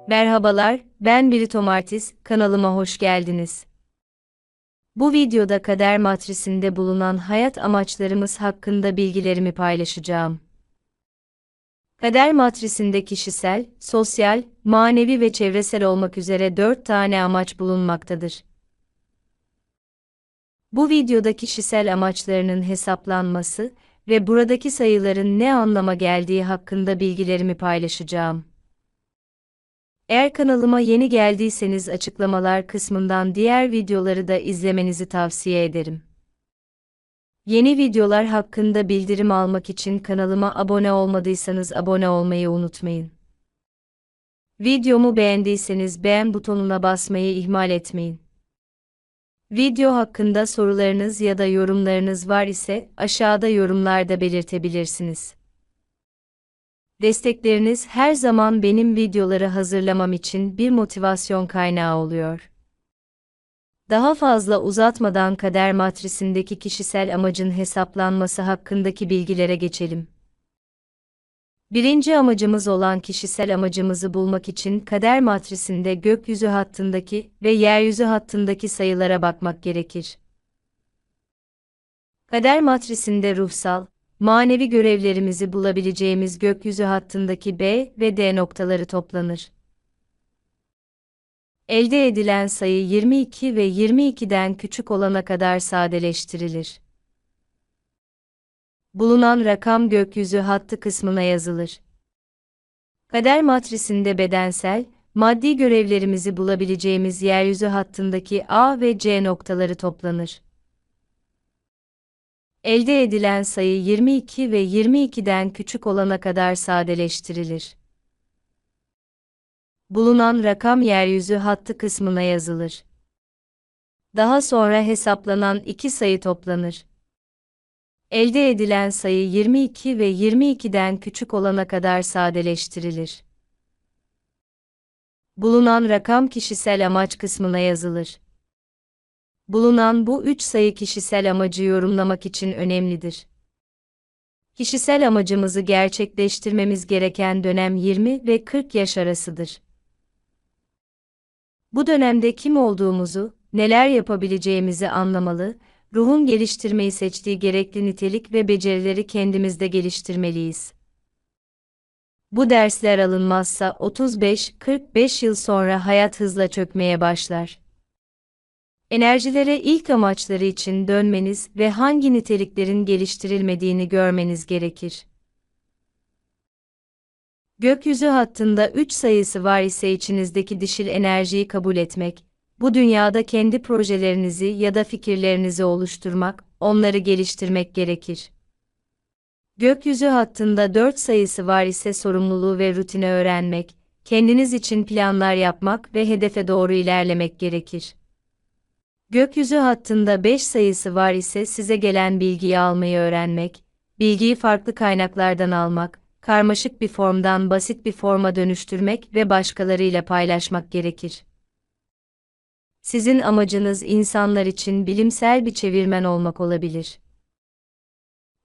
Merhabalar, ben Birito Martis, kanalıma hoş geldiniz. Bu videoda kader matrisinde bulunan hayat amaçlarımız hakkında bilgilerimi paylaşacağım. Kader matrisinde kişisel, sosyal, manevi ve çevresel olmak üzere 4 tane amaç bulunmaktadır. Bu videoda kişisel amaçlarının hesaplanması ve buradaki sayıların ne anlama geldiği hakkında bilgilerimi paylaşacağım. Eğer kanalıma yeni geldiyseniz açıklamalar kısmından diğer videoları da izlemenizi tavsiye ederim. Yeni videolar hakkında bildirim almak için kanalıma abone olmadıysanız abone olmayı unutmayın. Videomu beğendiyseniz beğen butonuna basmayı ihmal etmeyin. Video hakkında sorularınız ya da yorumlarınız var ise aşağıda yorumlarda belirtebilirsiniz. Destekleriniz her zaman benim videoları hazırlamam için bir motivasyon kaynağı oluyor. Daha fazla uzatmadan kader matrisindeki kişisel amacın hesaplanması hakkındaki bilgilere geçelim. Birinci amacımız olan kişisel amacımızı bulmak için kader matrisinde gökyüzü hattındaki ve yeryüzü hattındaki sayılara bakmak gerekir. Kader matrisinde ruhsal, manevi görevlerimizi bulabileceğimiz gökyüzü hattındaki B ve D noktaları toplanır. Elde edilen sayı 22 ve 22'den küçük olana kadar sadeleştirilir. Bulunan rakam gökyüzü hattı kısmına yazılır. Kader matrisinde bedensel, maddi görevlerimizi bulabileceğimiz yeryüzü hattındaki A ve C noktaları toplanır. Elde edilen sayı 22 ve 22'den küçük olana kadar sadeleştirilir. Bulunan rakam yeryüzü hattı kısmına yazılır. Daha sonra hesaplanan iki sayı toplanır. Elde edilen sayı 22 ve 22'den küçük olana kadar sadeleştirilir. Bulunan rakam kişisel amaç kısmına yazılır. Bulunan bu üç sayı kişisel amacı yorumlamak için önemlidir. Kişisel amacımızı gerçekleştirmemiz gereken dönem 20 ve 40 yaş arasıdır. Bu dönemde kim olduğumuzu, neler yapabileceğimizi anlamalı, ruhun geliştirmeyi seçtiği gerekli nitelik ve becerileri kendimizde geliştirmeliyiz. Bu dersler alınmazsa 35-45 yıl sonra hayat hızla çökmeye başlar. Enerjilere ilk amaçları için dönmeniz ve hangi niteliklerin geliştirilmediğini görmeniz gerekir. Gökyüzü hattında 3 sayısı var ise içinizdeki dişil enerjiyi kabul etmek, bu dünyada kendi projelerinizi ya da fikirlerinizi oluşturmak, onları geliştirmek gerekir. Gökyüzü hattında 4 sayısı var ise sorumluluğu ve rutini öğrenmek, kendiniz için planlar yapmak ve hedefe doğru ilerlemek gerekir. Gökyüzü hattında 5 sayısı var ise size gelen bilgiyi almayı öğrenmek, bilgiyi farklı kaynaklardan almak, karmaşık bir formdan basit bir forma dönüştürmek ve başkalarıyla paylaşmak gerekir. Sizin amacınız insanlar için bilimsel bir çevirmen olmak olabilir.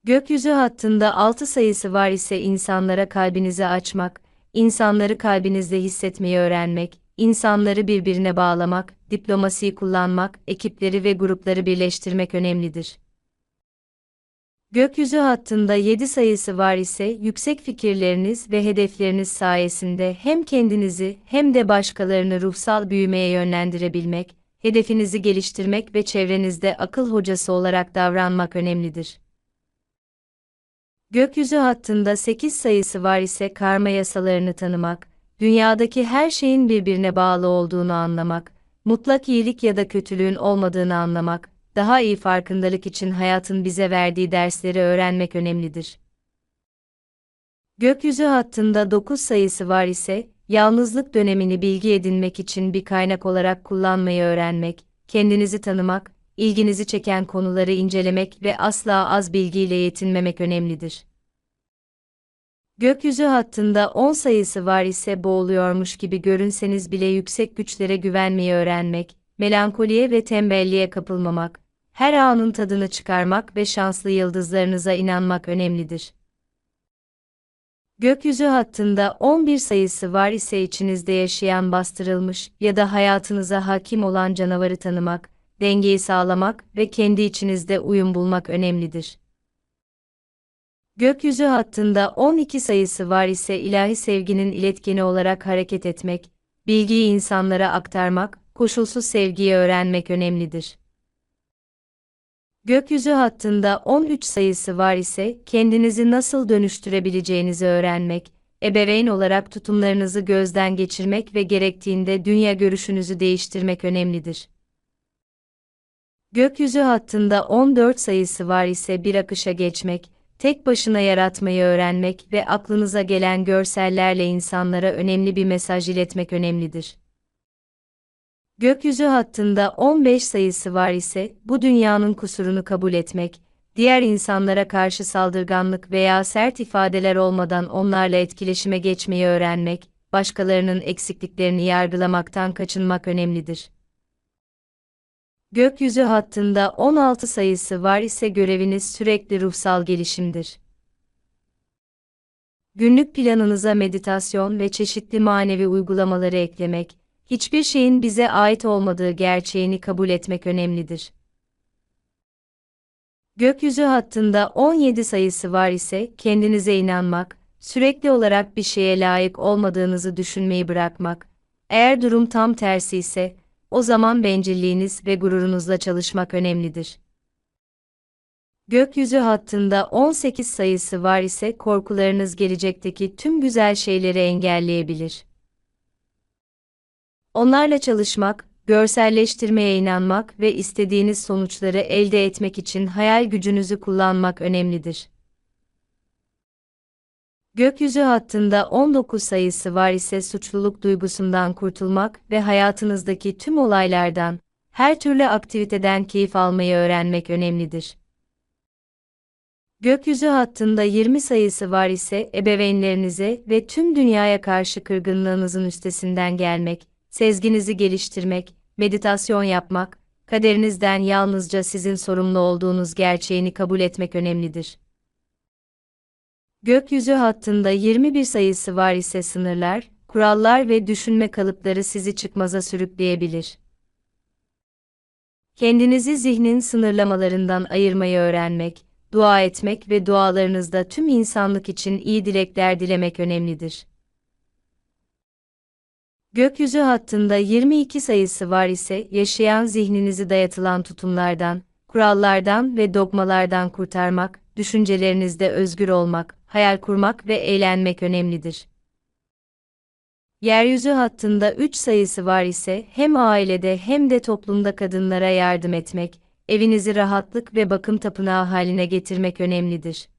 Gökyüzü hattında 6 sayısı var ise insanlara kalbinizi açmak, insanları kalbinizde hissetmeyi öğrenmek, insanları birbirine bağlamak, diplomasiyi kullanmak, ekipleri ve grupları birleştirmek önemlidir. Gökyüzü hattında 7 sayısı var ise yüksek fikirleriniz ve hedefleriniz sayesinde hem kendinizi hem de başkalarını ruhsal büyümeye yönlendirebilmek, hedefinizi geliştirmek ve çevrenizde akıl hocası olarak davranmak önemlidir. Gökyüzü hattında 8 sayısı var ise karma yasalarını tanımak, dünyadaki her şeyin birbirine bağlı olduğunu anlamak, mutlak iyilik ya da kötülüğün olmadığını anlamak, daha iyi farkındalık için hayatın bize verdiği dersleri öğrenmek önemlidir. Gökyüzü hattında 9 sayısı var ise, yalnızlık dönemini bilgi edinmek için bir kaynak olarak kullanmayı öğrenmek, kendinizi tanımak, ilginizi çeken konuları incelemek ve asla az bilgiyle yetinmemek önemlidir. Gökyüzü hattında 10 sayısı var ise boğuluyormuş gibi görünseniz bile yüksek güçlere güvenmeyi öğrenmek, melankoliye ve tembelliğe kapılmamak, her anın tadını çıkarmak ve şanslı yıldızlarınıza inanmak önemlidir. Gökyüzü hattında 11 sayısı var ise içinizde yaşayan bastırılmış ya da hayatınıza hakim olan canavarı tanımak, dengeyi sağlamak ve kendi içinizde uyum bulmak önemlidir. Gökyüzü hattında 12 sayısı var ise ilahi sevginin iletkeni olarak hareket etmek, bilgiyi insanlara aktarmak, koşulsuz sevgiyi öğrenmek önemlidir. Gökyüzü hattında 13 sayısı var ise kendinizi nasıl dönüştürebileceğinizi öğrenmek, ebeveyn olarak tutumlarınızı gözden geçirmek ve gerektiğinde dünya görüşünüzü değiştirmek önemlidir. Gökyüzü hattında 14 sayısı var ise bir akışa geçmek, tek başına yaratmayı öğrenmek ve aklınıza gelen görsellerle insanlara önemli bir mesaj iletmek önemlidir. Gökyüzü hattında 15 sayısı var ise bu dünyanın kusurunu kabul etmek, diğer insanlara karşı saldırganlık veya sert ifadeler olmadan onlarla etkileşime geçmeyi öğrenmek, başkalarının eksikliklerini yargılamaktan kaçınmak önemlidir. Gökyüzü hattında 16 sayısı var ise göreviniz sürekli ruhsal gelişimdir. Günlük planınıza meditasyon ve çeşitli manevi uygulamaları eklemek, hiçbir şeyin bize ait olmadığı gerçeğini kabul etmek önemlidir. Gökyüzü hattında 17 sayısı var ise kendinize inanmak, sürekli olarak bir şeye layık olmadığınızı düşünmeyi bırakmak, eğer durum tam tersi ise, o zaman bencilliğiniz ve gururunuzla çalışmak önemlidir. Gökyüzü hattında 18 sayısı var ise korkularınız gelecekteki tüm güzel şeyleri engelleyebilir. Onlarla çalışmak, görselleştirmeye inanmak ve istediğiniz sonuçları elde etmek için hayal gücünüzü kullanmak önemlidir. Gökyüzü hattında 19 sayısı var ise suçluluk duygusundan kurtulmak ve hayatınızdaki tüm olaylardan, her türlü aktiviteden keyif almayı öğrenmek önemlidir. Gökyüzü hattında 20 sayısı var ise ebeveynlerinize ve tüm dünyaya karşı kırgınlığınızın üstesinden gelmek, sezginizi geliştirmek, meditasyon yapmak, kaderinizden yalnızca sizin sorumlu olduğunuz gerçeğini kabul etmek önemlidir. Gökyüzü hattında 21 sayısı var ise sınırlar, kurallar ve düşünme kalıpları sizi çıkmaza sürükleyebilir. Kendinizi zihnin sınırlamalarından ayırmayı öğrenmek, dua etmek ve dualarınızda tüm insanlık için iyi dilekler dilemek önemlidir. Gökyüzü hattında 22 sayısı var ise yaşayan zihninizi dayatılan tutumlardan, kurallardan ve dogmalardan kurtarmak, düşüncelerinizde özgür olmak, hayal kurmak ve eğlenmek önemlidir. Yeryüzü hattında 3 sayısı var ise hem ailede hem de toplumda kadınlara yardım etmek, evinizi rahatlık ve bakım tapınağı haline getirmek önemlidir.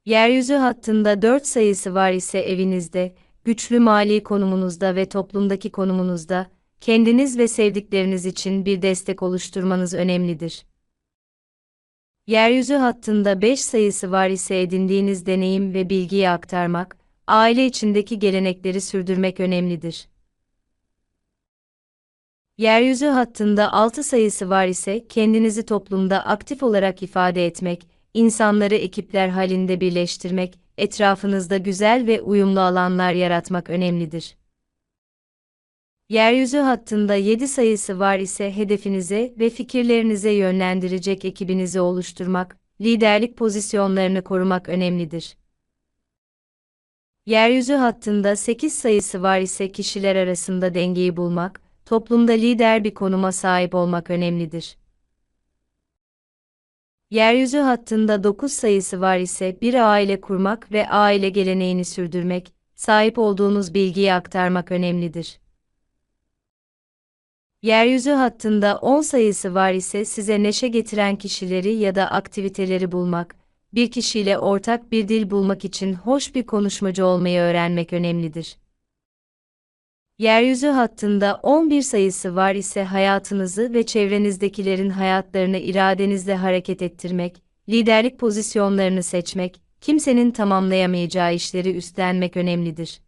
Yeryüzü hattında 4 sayısı var ise evinizde, güçlü mali konumunuzda ve toplumdaki konumunuzda, kendiniz ve sevdikleriniz için bir destek oluşturmanız önemlidir. Yeryüzü hattında 5 sayısı var ise edindiğiniz deneyim ve bilgiyi aktarmak, aile içindeki gelenekleri sürdürmek önemlidir. Yeryüzü hattında 6 sayısı var ise kendinizi toplumda aktif olarak ifade etmek, insanları ekipler halinde birleştirmek, etrafınızda güzel ve uyumlu alanlar yaratmak önemlidir. Yeryüzü hattında 7 sayısı var ise hedefinize ve fikirlerinize yönlendirecek ekibinizi oluşturmak, liderlik pozisyonlarını korumak önemlidir. Yeryüzü hattında 8 sayısı var ise kişiler arasında dengeyi bulmak, toplumda lider bir konuma sahip olmak önemlidir. Yeryüzü hattında 9 sayısı var ise bir aile kurmak ve aile geleneğini sürdürmek, sahip olduğunuz bilgiyi aktarmak önemlidir. Yeryüzü hattında 10 sayısı var ise size neşe getiren kişileri ya da aktiviteleri bulmak, bir kişiyle ortak bir dil bulmak için hoş bir konuşmacı olmayı öğrenmek önemlidir. Yeryüzü hattında 11 sayısı var ise hayatınızı ve çevrenizdekilerin hayatlarını iradenizle hareket ettirmek, liderlik pozisyonlarını seçmek, kimsenin tamamlayamayacağı işleri üstlenmek önemlidir.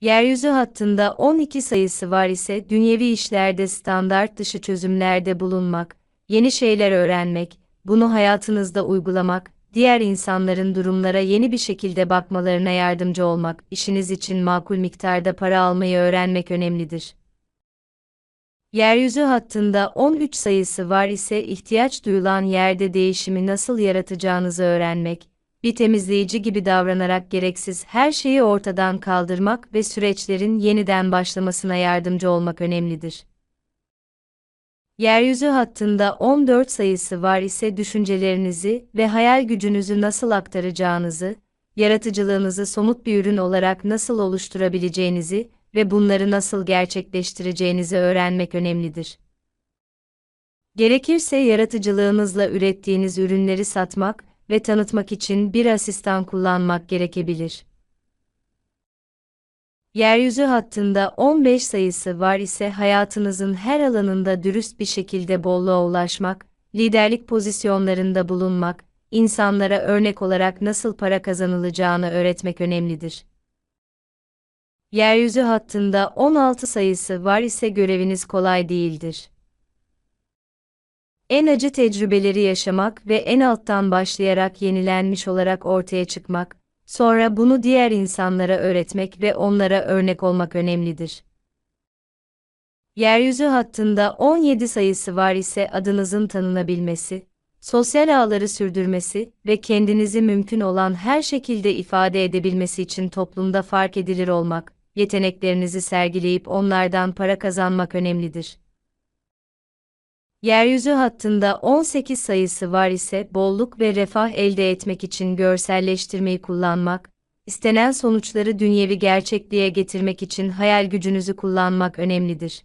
Yeryüzü hattında 12 sayısı var ise dünyevi işlerde standart dışı çözümlerde bulunmak, yeni şeyler öğrenmek, bunu hayatınızda uygulamak, diğer insanların durumlara yeni bir şekilde bakmalarına yardımcı olmak, işiniz için makul miktarda para almayı öğrenmek önemlidir. Yeryüzü hattında 13 sayısı var ise ihtiyaç duyulan yerde değişimi nasıl yaratacağınızı öğrenmek, bir temizleyici gibi davranarak gereksiz her şeyi ortadan kaldırmak ve süreçlerin yeniden başlamasına yardımcı olmak önemlidir. Yeryüzü hattında 14 sayısı var ise düşüncelerinizi ve hayal gücünüzü nasıl aktaracağınızı, yaratıcılığınızı somut bir ürün olarak nasıl oluşturabileceğinizi ve bunları nasıl gerçekleştireceğinizi öğrenmek önemlidir. Gerekirse yaratıcılığınızla ürettiğiniz ürünleri satmak ve tanıtmak için bir asistan kullanmak gerekebilir. Yeryüzü hattında 15 sayısı var ise hayatınızın her alanında dürüst bir şekilde bolluğa ulaşmak, liderlik pozisyonlarında bulunmak, insanlara örnek olarak nasıl para kazanılacağını öğretmek önemlidir. Yeryüzü hattında 16 sayısı var ise göreviniz kolay değildir. En acı tecrübeleri yaşamak ve en alttan başlayarak yenilenmiş olarak ortaya çıkmak, sonra bunu diğer insanlara öğretmek ve onlara örnek olmak önemlidir. Yeryüzü hattında 17 sayısı var ise adınızın tanınabilmesi, sosyal ağları sürdürmesi ve kendinizi mümkün olan her şekilde ifade edebilmesi için toplumda fark edilir olmak, yeteneklerinizi sergileyip onlardan para kazanmak önemlidir. Yeryüzü hattında 18 sayısı var ise bolluk ve refah elde etmek için görselleştirmeyi kullanmak, istenen sonuçları dünyevi gerçekliğe getirmek için hayal gücünüzü kullanmak önemlidir.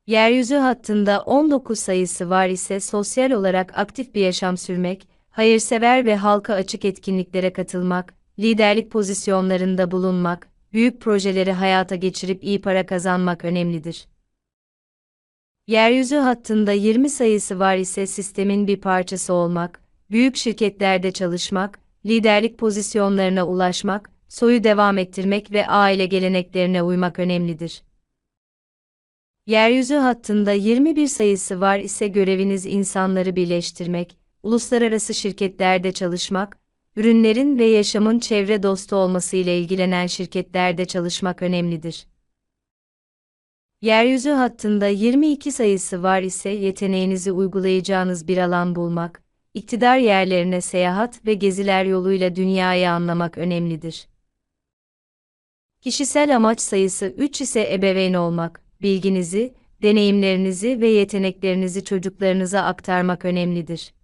Yeryüzü hattında 19 sayısı var ise sosyal olarak aktif bir yaşam sürmek, hayırsever ve halka açık etkinliklere katılmak, liderlik pozisyonlarında bulunmak, büyük projeleri hayata geçirip iyi para kazanmak önemlidir. Yeryüzü hattında 20 sayısı var ise sistemin bir parçası olmak, büyük şirketlerde çalışmak, liderlik pozisyonlarına ulaşmak, soyu devam ettirmek ve aile geleneklerine uymak önemlidir. Yeryüzü hattında 21 sayısı var ise göreviniz insanları birleştirmek, uluslararası şirketlerde çalışmak, ürünlerin ve yaşamın çevre dostu olması ile ilgilenen şirketlerde çalışmak önemlidir. Yeryüzü hattında 22 sayısı var ise yeteneğinizi uygulayacağınız bir alan bulmak, iktidar yerlerine seyahat ve geziler yoluyla dünyayı anlamak önemlidir. Kişisel amaç sayısı 3 ise ebeveyn olmak, bilginizi, deneyimlerinizi ve yeteneklerinizi çocuklarınıza aktarmak önemlidir.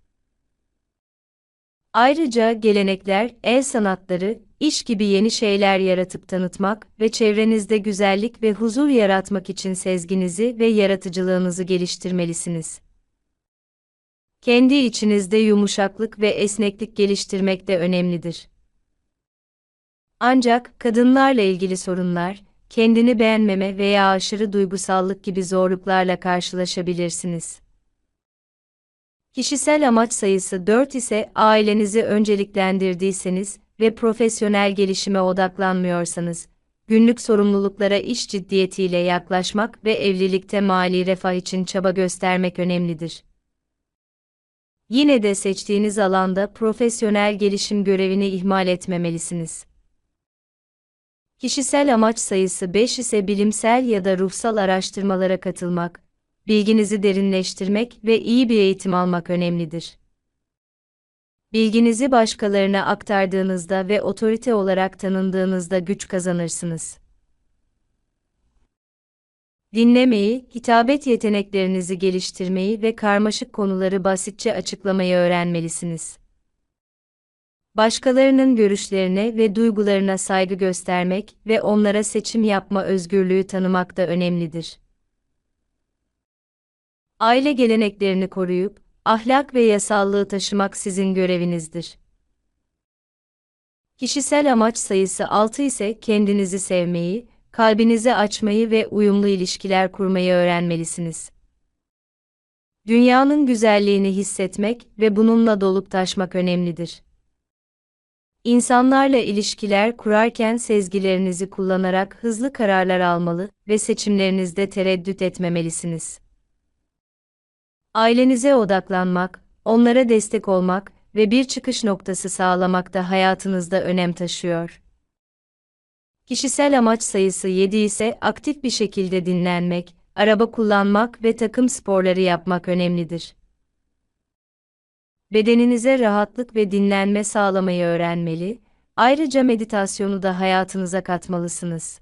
Ayrıca gelenekler, el sanatları, iş gibi yeni şeyler yaratıp tanıtmak ve çevrenizde güzellik ve huzur yaratmak için sezginizi ve yaratıcılığınızı geliştirmelisiniz. Kendi içinizde yumuşaklık ve esneklik geliştirmek de önemlidir. Ancak kadınlarla ilgili sorunlar, kendini beğenmeme veya aşırı duygusallık gibi zorluklarla karşılaşabilirsiniz. Kişisel amaç sayısı 4 ise ailenizi önceliklendirdiyseniz ve profesyonel gelişime odaklanmıyorsanız, günlük sorumluluklara iş ciddiyetiyle yaklaşmak ve evlilikte mali refah için çaba göstermek önemlidir. Yine de seçtiğiniz alanda profesyonel gelişim görevini ihmal etmemelisiniz. Kişisel amaç sayısı 5 ise bilimsel ya da ruhsal araştırmalara katılmak, bilginizi derinleştirmek ve iyi bir eğitim almak önemlidir. Bilginizi başkalarına aktardığınızda ve otorite olarak tanındığınızda güç kazanırsınız. Dinlemeyi, hitabet yeteneklerinizi geliştirmeyi ve karmaşık konuları basitçe açıklamayı öğrenmelisiniz. Başkalarının görüşlerine ve duygularına saygı göstermek ve onlara seçim yapma özgürlüğü tanımak da önemlidir. Aile geleneklerini koruyup, ahlak ve yasallığı taşımak sizin görevinizdir. Kişisel amaç sayısı 6 ise kendinizi sevmeyi, kalbinizi açmayı ve uyumlu ilişkiler kurmayı öğrenmelisiniz. Dünyanın güzelliğini hissetmek ve bununla dolup taşmak önemlidir. İnsanlarla ilişkiler kurarken sezgilerinizi kullanarak hızlı kararlar almalı ve seçimlerinizde tereddüt etmemelisiniz. Ailenize odaklanmak, onlara destek olmak ve bir çıkış noktası sağlamak da hayatınızda önem taşıyor. Kişisel amaç sayısı 7 ise aktif bir şekilde dinlenmek, araba kullanmak ve takım sporları yapmak önemlidir. Bedeninize rahatlık ve dinlenme sağlamayı öğrenmeli, ayrıca meditasyonu da hayatınıza katmalısınız.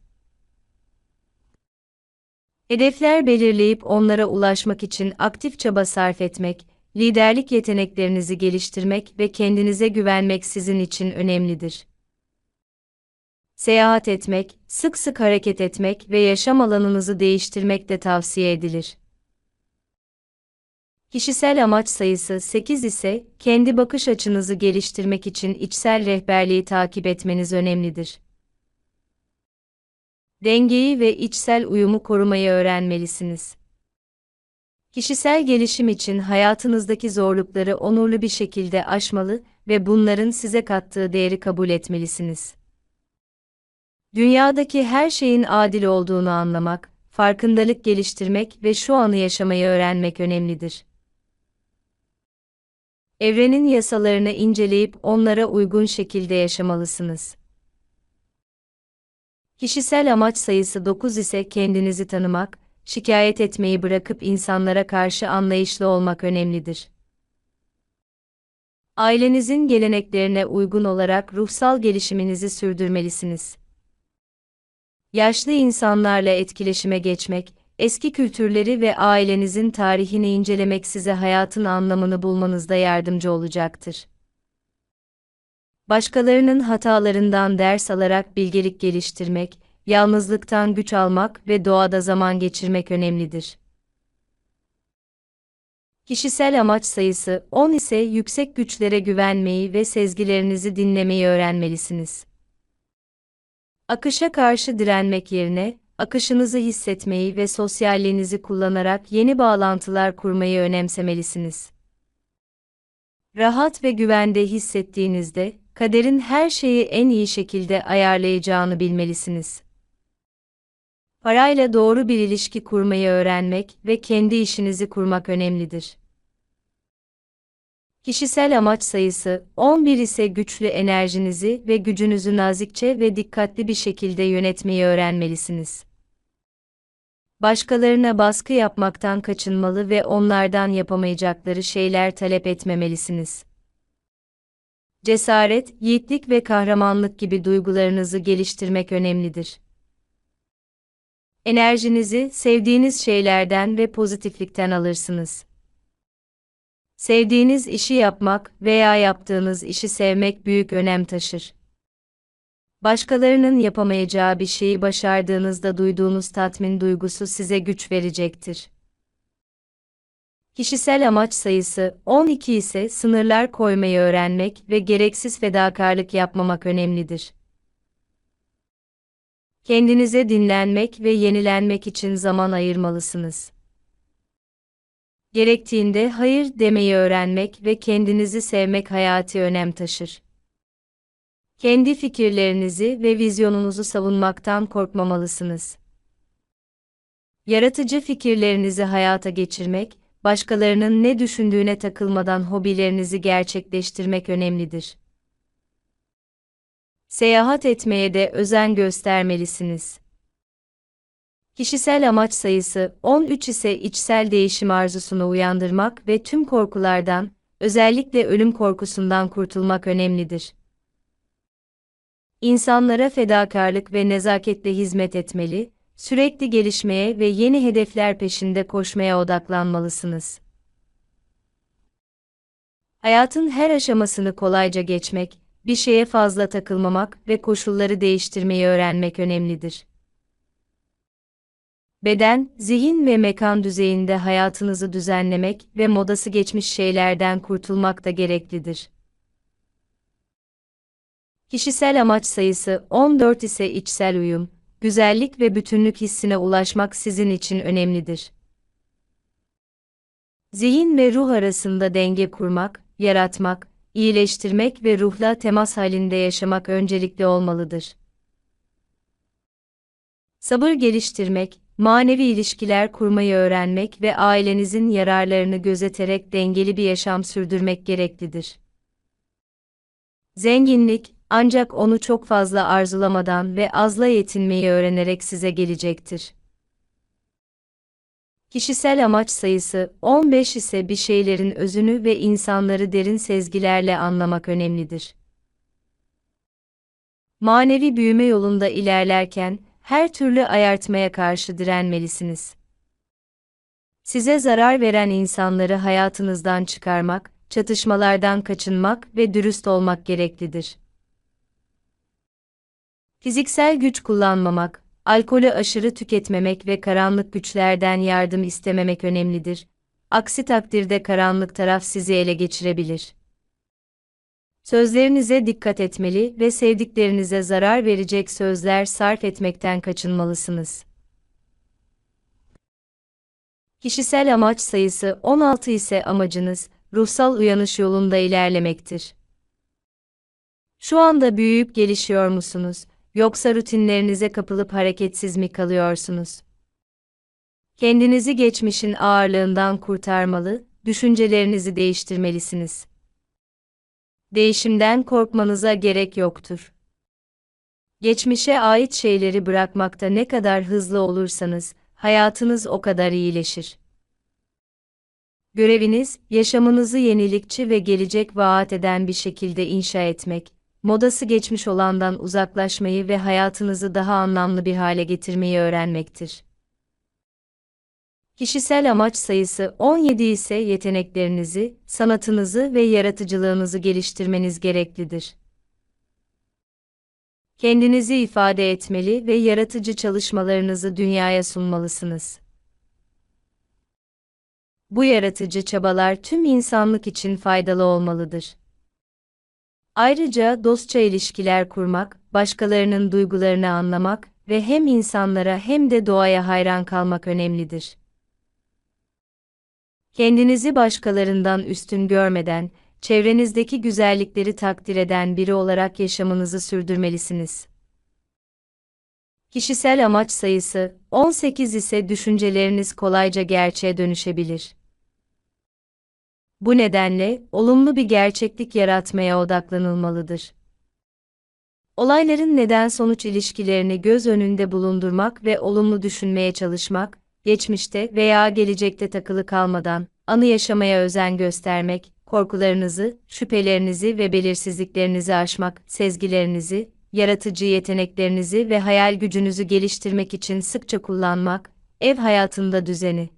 Hedefler belirleyip onlara ulaşmak için aktif çaba sarf etmek, liderlik yeteneklerinizi geliştirmek ve kendinize güvenmek sizin için önemlidir. Seyahat etmek, sık sık hareket etmek ve yaşam alanınızı değiştirmek de tavsiye edilir. Kişisel amaç sayısı 8 ise, kendi bakış açınızı geliştirmek için içsel rehberliği takip etmeniz önemlidir. Dengeyi ve içsel uyumu korumayı öğrenmelisiniz. Kişisel gelişim için hayatınızdaki zorlukları onurlu bir şekilde aşmalı ve bunların size kattığı değeri kabul etmelisiniz. Dünyadaki her şeyin adil olduğunu anlamak, farkındalık geliştirmek ve şu anı yaşamayı öğrenmek önemlidir. Evrenin yasalarını inceleyip onlara uygun şekilde yaşamalısınız. Kişisel amaç sayısı 9 ise kendinizi tanımak, şikayet etmeyi bırakıp insanlara karşı anlayışlı olmak önemlidir. Ailenizin geleneklerine uygun olarak ruhsal gelişiminizi sürdürmelisiniz. Yaşlı insanlarla etkileşime geçmek, eski kültürleri ve ailenizin tarihini incelemek size hayatın anlamını bulmanızda yardımcı olacaktır. Başkalarının hatalarından ders alarak bilgelik geliştirmek, yalnızlıktan güç almak ve doğada zaman geçirmek önemlidir. Kişisel amaç sayısı 10 ise yüksek güçlere güvenmeyi ve sezgilerinizi dinlemeyi öğrenmelisiniz. Akışa karşı direnmek yerine, akışınızı hissetmeyi ve sosyalliğinizi kullanarak yeni bağlantılar kurmayı önemsemelisiniz. Rahat ve güvende hissettiğinizde, kaderin her şeyi en iyi şekilde ayarlayacağını bilmelisiniz. Parayla doğru bir ilişki kurmayı öğrenmek ve kendi işinizi kurmak önemlidir. Kişisel amaç sayısı 11 ise güçlü enerjinizi ve gücünüzü nazikçe ve dikkatli bir şekilde yönetmeyi öğrenmelisiniz. Başkalarına baskı yapmaktan kaçınmalı ve onlardan yapamayacakları şeyler talep etmemelisiniz. Cesaret, yiğitlik ve kahramanlık gibi duygularınızı geliştirmek önemlidir. Enerjinizi sevdiğiniz şeylerden ve pozitiflikten alırsınız. Sevdiğiniz işi yapmak veya yaptığınız işi sevmek büyük önem taşır. Başkalarının yapamayacağı bir şeyi başardığınızda duyduğunuz tatmin duygusu size güç verecektir. Kişisel amaç sayısı 12 ise sınırlar koymayı öğrenmek ve gereksiz fedakarlık yapmamak önemlidir. Kendinize dinlenmek ve yenilenmek için zaman ayırmalısınız. Gerektiğinde hayır demeyi öğrenmek ve kendinizi sevmek hayati önem taşır. Kendi fikirlerinizi ve vizyonunuzu savunmaktan korkmamalısınız. Yaratıcı fikirlerinizi hayata geçirmek, başkalarının ne düşündüğüne takılmadan hobilerinizi gerçekleştirmek önemlidir. Seyahat etmeye de özen göstermelisiniz. Kişisel amaç sayısı 13 ise içsel değişim arzusunu uyandırmak ve tüm korkulardan, özellikle ölüm korkusundan kurtulmak önemlidir. İnsanlara fedakarlık ve nezaketle hizmet etmeli, sürekli gelişmeye ve yeni hedefler peşinde koşmaya odaklanmalısınız. Hayatın her aşamasını kolayca geçmek, bir şeye fazla takılmamak ve koşulları değiştirmeyi öğrenmek önemlidir. Beden, zihin ve mekan düzeyinde hayatınızı düzenlemek ve modası geçmiş şeylerden kurtulmak da gereklidir. Kişisel amaç sayısı 14 ise içsel uyum, güzellik ve bütünlük hissine ulaşmak sizin için önemlidir. Zihin ve ruh arasında denge kurmak, yaratmak, iyileştirmek ve ruhla temas halinde yaşamak öncelikli olmalıdır. Sabır geliştirmek, manevi ilişkiler kurmayı öğrenmek ve ailenizin yararlarını gözeterek dengeli bir yaşam sürdürmek gereklidir. Zenginlik, ancak onu çok fazla arzulamadan ve azla yetinmeyi öğrenerek size gelecektir. Kişisel amaç sayısı 15 ise bir şeylerin özünü ve insanları derin sezgilerle anlamak önemlidir. Manevi büyüme yolunda ilerlerken, her türlü ayartmaya karşı direnmelisiniz. Size zarar veren insanları hayatınızdan çıkarmak, çatışmalardan kaçınmak ve dürüst olmak gereklidir. Fiziksel güç kullanmamak, alkolü aşırı tüketmemek ve karanlık güçlerden yardım istememek önemlidir. Aksi takdirde karanlık taraf sizi ele geçirebilir. Sözlerinize dikkat etmeli ve sevdiklerinize zarar verecek sözler sarf etmekten kaçınmalısınız. Kişisel amaç sayısı 16 ise amacınız, ruhsal uyanış yolunda ilerlemektir. Şu anda büyüyüp gelişiyor musunuz, yoksa rutinlerinize kapılıp hareketsiz mi kalıyorsunuz? Kendinizi geçmişin ağırlığından kurtarmalı, düşüncelerinizi değiştirmelisiniz. Değişimden korkmanıza gerek yoktur. Geçmişe ait şeyleri bırakmakta ne kadar hızlı olursanız, hayatınız o kadar iyileşir. Göreviniz, yaşamınızı yenilikçi ve gelecek vaat eden bir şekilde inşa etmek, modası geçmiş olandan uzaklaşmayı ve hayatınızı daha anlamlı bir hale getirmeyi öğrenmektir. Kişisel amaç sayısı 17 ise yeteneklerinizi, sanatınızı ve yaratıcılığınızı geliştirmeniz gereklidir. Kendinizi ifade etmeli ve yaratıcı çalışmalarınızı dünyaya sunmalısınız. Bu yaratıcı çabalar tüm insanlık için faydalı olmalıdır. Ayrıca dostça ilişkiler kurmak, başkalarının duygularını anlamak ve hem insanlara hem de doğaya hayran kalmak önemlidir. Kendinizi başkalarından üstün görmeden, çevrenizdeki güzellikleri takdir eden biri olarak yaşamınızı sürdürmelisiniz. Kişisel amaç sayısı 18 ise düşünceleriniz kolayca gerçeğe dönüşebilir. Bu nedenle, olumlu bir gerçeklik yaratmaya odaklanılmalıdır. Olayların neden-sonuç ilişkilerini göz önünde bulundurmak ve olumlu düşünmeye çalışmak, geçmişte veya gelecekte takılı kalmadan, anı yaşamaya özen göstermek, korkularınızı, şüphelerinizi ve belirsizliklerinizi aşmak, sezgilerinizi, yaratıcı yeteneklerinizi ve hayal gücünüzü geliştirmek için sıkça kullanmak, ev hayatında düzeni,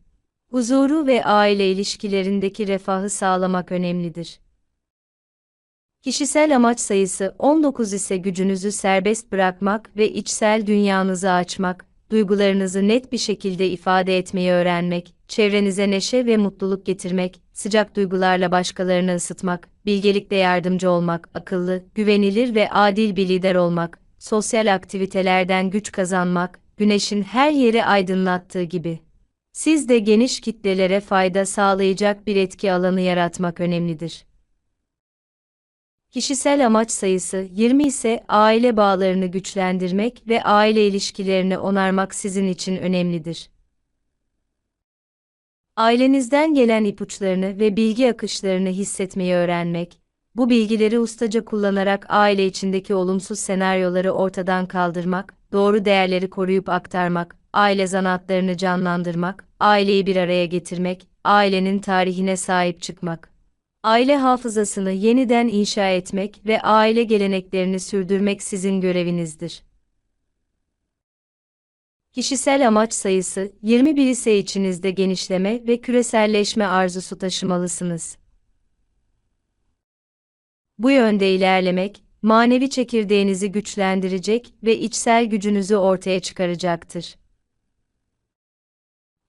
huzuru ve aile ilişkilerindeki refahı sağlamak önemlidir. Kişisel amaç sayısı 19 ise gücünüzü serbest bırakmak ve içsel dünyanızı açmak, duygularınızı net bir şekilde ifade etmeyi öğrenmek, çevrenize neşe ve mutluluk getirmek, sıcak duygularla başkalarını ısıtmak, bilgelikle yardımcı olmak, akıllı, güvenilir ve adil bir lider olmak, sosyal aktivitelerden güç kazanmak, güneşin her yeri aydınlattığı gibi. Siz de geniş kitlelere fayda sağlayacak bir etki alanı yaratmak önemlidir. Kişisel amaç sayısı 20 ise aile bağlarını güçlendirmek ve aile ilişkilerini onarmak sizin için önemlidir. Ailenizden gelen ipuçlarını ve bilgi akışlarını hissetmeyi öğrenmek, bu bilgileri ustaca kullanarak aile içindeki olumsuz senaryoları ortadan kaldırmak, doğru değerleri koruyup aktarmak, aile zanaatlarını canlandırmak, aileyi bir araya getirmek, ailenin tarihine sahip çıkmak. Aile hafızasını yeniden inşa etmek ve aile geleneklerini sürdürmek sizin görevinizdir. Kişisel amaç sayısı 21 ise içinizde genişleme ve küreselleşme arzusu taşımalısınız. Bu yönde ilerlemek, manevi çekirdeğinizi güçlendirecek ve içsel gücünüzü ortaya çıkaracaktır.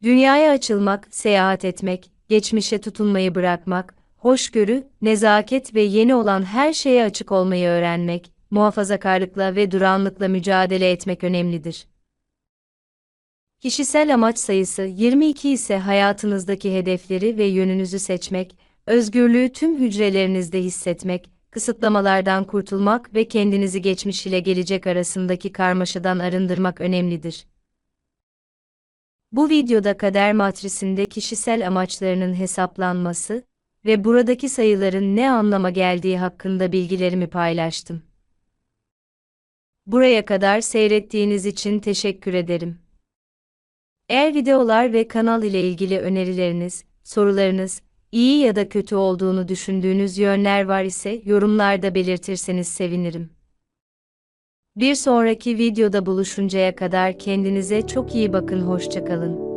Dünyaya açılmak, seyahat etmek, geçmişe tutunmayı bırakmak, hoşgörü, nezaket ve yeni olan her şeye açık olmayı öğrenmek, muhafazakarlıkla ve duranlıkla mücadele etmek önemlidir. Kişisel amaç sayısı 22 ise hayatınızdaki hedefleri ve yönünüzü seçmek, özgürlüğü tüm hücrelerinizde hissetmek, kısıtlamalardan kurtulmak ve kendinizi geçmiş ile gelecek arasındaki karmaşadan arındırmak önemlidir. Bu videoda kader matrisinde kişisel amaçlarının hesaplanması, ve buradaki sayıların ne anlama geldiği hakkında bilgilerimi paylaştım. Buraya kadar seyrettiğiniz için teşekkür ederim. Eğer videolar ve kanal ile ilgili önerileriniz, sorularınız, iyi ya da kötü olduğunu düşündüğünüz yönler var ise yorumlarda belirtirseniz sevinirim. Bir sonraki videoda buluşuncaya kadar kendinize çok iyi bakın, hoşça kalın.